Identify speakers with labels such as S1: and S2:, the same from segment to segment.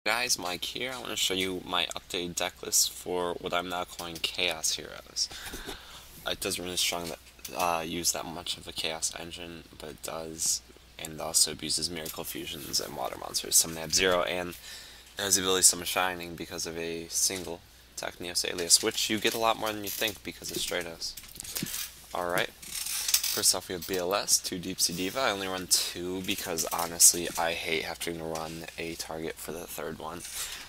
S1: Guys, Mike here. I want to show you my updated deck list for what I'm now calling Chaos Heroes. It doesn't really use that much of a Chaos engine, but it does, and it also abuses Miracle Fusions and Water Monsters. Some have zero, and it has the ability to summon Shining because of a single Technios alias, which you get a lot more than you think because of Stratos. Alright. First off, we have BLS, 2 Deep Sea Diva. I only run 2 because, honestly, I hate having to run a target for the third one.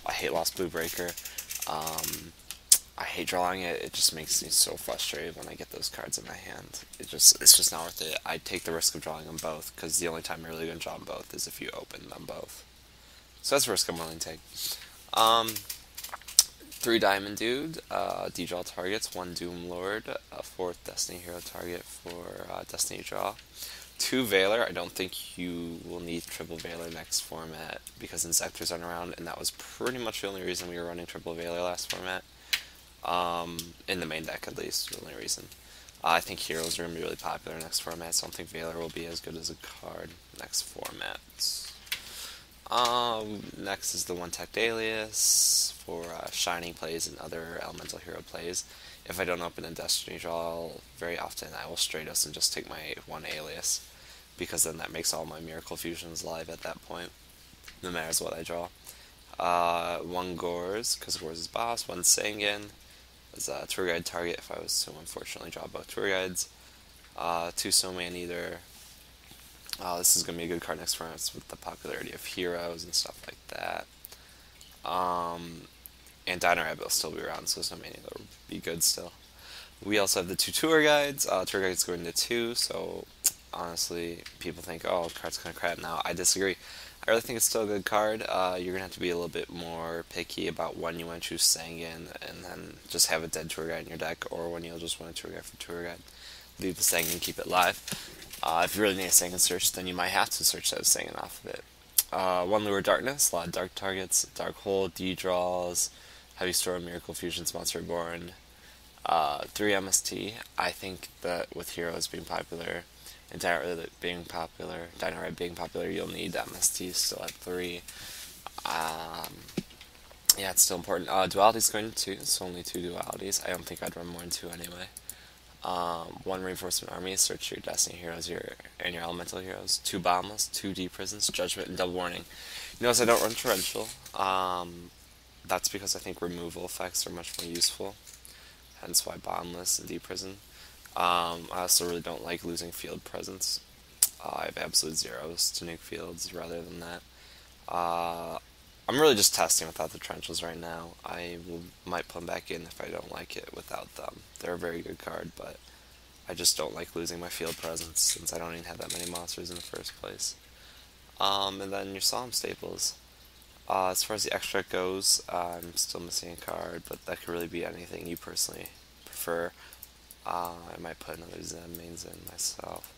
S1: I hate Lost Blue Breaker. I hate drawing it. It just makes me so frustrated when I get those cards in my hand. It's just not worth it. I take the risk of drawing them both, because the only time you're really going to draw them both is if you open them both. So that's a risk I'm willing to take. 3 Diamond Dude, D-Draw targets, 1 Doom Lord, a 4th Destiny Hero target for Destiny Draw. 2 Veiler, I don't think you will need triple Veiler next format because Insectors aren't around, and that was pretty much the only reason we were running triple Veiler last format. In the main deck at least, the only reason. I think Heroes are going to be really popular next format, so I don't think Veiler will be as good as a card next format. Next is the one Tech Alias for Shining plays and other Elemental Hero plays. If I don't open a Destiny draw very often, I will Stratos and just take my one Alias, because then that makes all my Miracle Fusions live at that point, no matter what I draw. 1 Gores, because Gores is boss. 1 Sangan as a Tour Guide target if I was to unfortunately draw both Tour Guides. 2 So Man Eater. This is going to be a good card next round with the popularity of heroes and stuff like that. And Dino Rabbit will still be around, so So Man Eater will be good still. We also have the 2 Tour Guides. Tour Guides going to 2, so honestly, people think, oh, the card's kind of crap now. I disagree. I really think it's still a good card. You're going to have to be a little bit more picky about when you want to choose Sangan and then just have a dead Tour Guide in your deck, or when you'll just want a Tour Guide for Tour Guide. Leave the Sangan, keep it live. If you really need a Sangan search, then you might have to search that Sangan off of it. 1 Lure Darkness, a lot of dark targets, Dark Hole, D-Draws, Heavy Storm, Miracle Fusions, Monster Reborn. 3 MST, I think that with Heroes being popular, and Dino Red being popular, you'll need MST still at 3. Yeah, it's still important. Duality's going to 2, so only 2 dualities. I don't think I'd run more than 2 anyway. 1 Reinforcement Army, search your Destiny Heroes and your Elemental Heroes. 2 Boundless, 2 Deep Prisons, Judgment, and Double Warning. You notice I don't run Torrential. That's because I think removal effects are much more useful. Hence why Boundless and Deep Prison. I also really don't like losing field presence. I have absolute zeros to nuke fields rather than that. I'm really just testing without the Torrentials right now. Might put them back in if I don't like it without them. They're a very good card, but I just don't like losing my field presence since I don't even have that many monsters in the first place. And then your Solemn Staples. As far as the extract goes, I'm still missing a card, but that could really be anything you personally prefer. I might put another Zen mains in myself.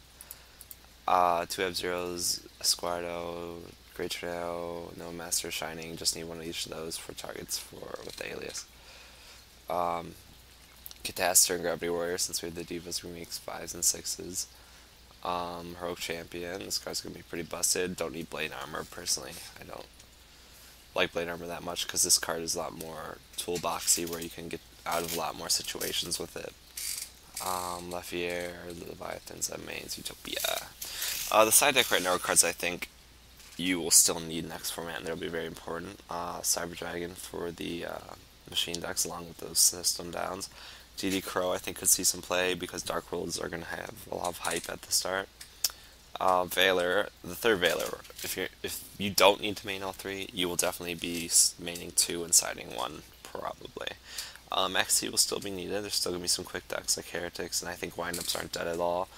S1: 2 F-Zeros, Esquardo, Great Tornado, no Master Shining, just need one of each of those for targets with the alias. Catastor and Gravity Warrior, since we have the Divas remakes 5s and 6s. Heroic Champion, this card's gonna be pretty busted. Don't need Blade Armor, personally. I don't like Blade Armor that much because this card is a lot more toolboxy where you can get out of a lot more situations with it. Lefier, Leviathans, Mains, Utopia. The side deck right now are cards I think you will still need next format, and they'll be very important. Cyber Dragon for the machine decks along with those system downs. GD Crow I think could see some play because Dark Worlds are going to have a lot of hype at the start. Veiler, the 3rd Veiler, if you don't need to main all 3, you will definitely be maining 2 and siding 1, probably. XT will still be needed. There's still going to be some quick decks like Heretics, and I think windups aren't dead at all.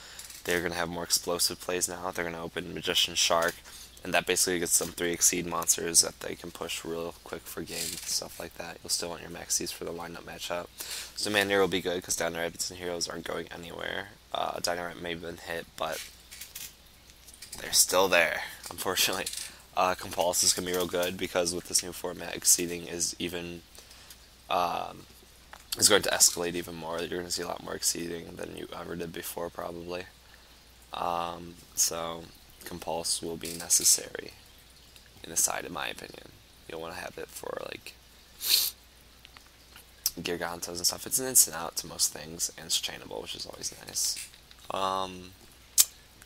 S1: They're going to have more explosive plays now. They're going to open Magician Shark, and that basically gets some 3 Exceed monsters that they can push real quick for game, stuff like that. You'll still want your Maxis for the windup matchup. So Mandir will be good because Dino Rabbits and Heroes aren't going anywhere. Dino Rabbit may have been hit, but they're still there, unfortunately. Compulse is going to be real good because with this new format, Exceeding is even is going to escalate even more. You're going to see a lot more Exceeding than you ever did before, probably. So Compulse will be necessary in the side, in my opinion. You'll want to have it for like Gigantos and stuff. It's an instant out to most things, and it's chainable, which is always nice. Um,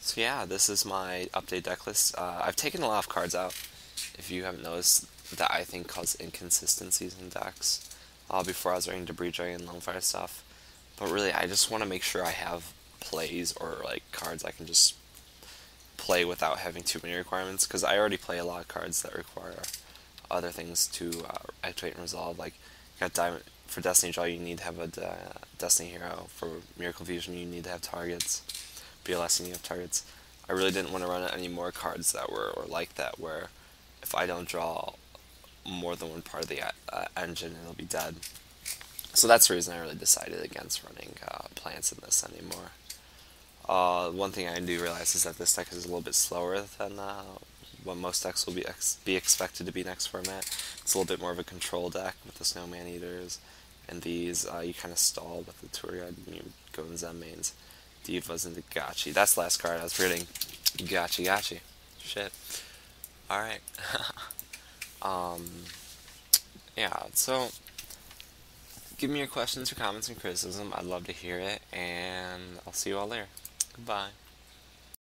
S1: so yeah, this is my update deck list. I've taken a lot of cards out, if you haven't noticed, that I think cause inconsistencies in decks. Before I was running Debris Dragon and Lonefire stuff. But really, I just want to make sure I have plays or like cards I can just play without having too many requirements, because I already play a lot of cards that require other things to activate and resolve. Like, you got Diamond for Destiny Draw, you need to have a Destiny Hero. For Miracle Fusion, you need to have targets. BLS, you need to have targets. I really didn't want to run any more cards that were or like that, where if I don't draw more than one part of the engine, it'll be dead. So that's the reason I really decided against running plants in this anymore. One thing I do realize is that this deck is a little bit slower than what most decks will be expected to be next format. It's a little bit more of a control deck with the Snowman Eaters, and these you kind of stall with the Tour Guide and you go in Zen mains. Divas into Gachi. That's the last card I was reading. Gachi. Shit. Alright. um, yeah, so give me your questions, your comments, and criticism. I'd love to hear it, and I'll see you all there. Goodbye.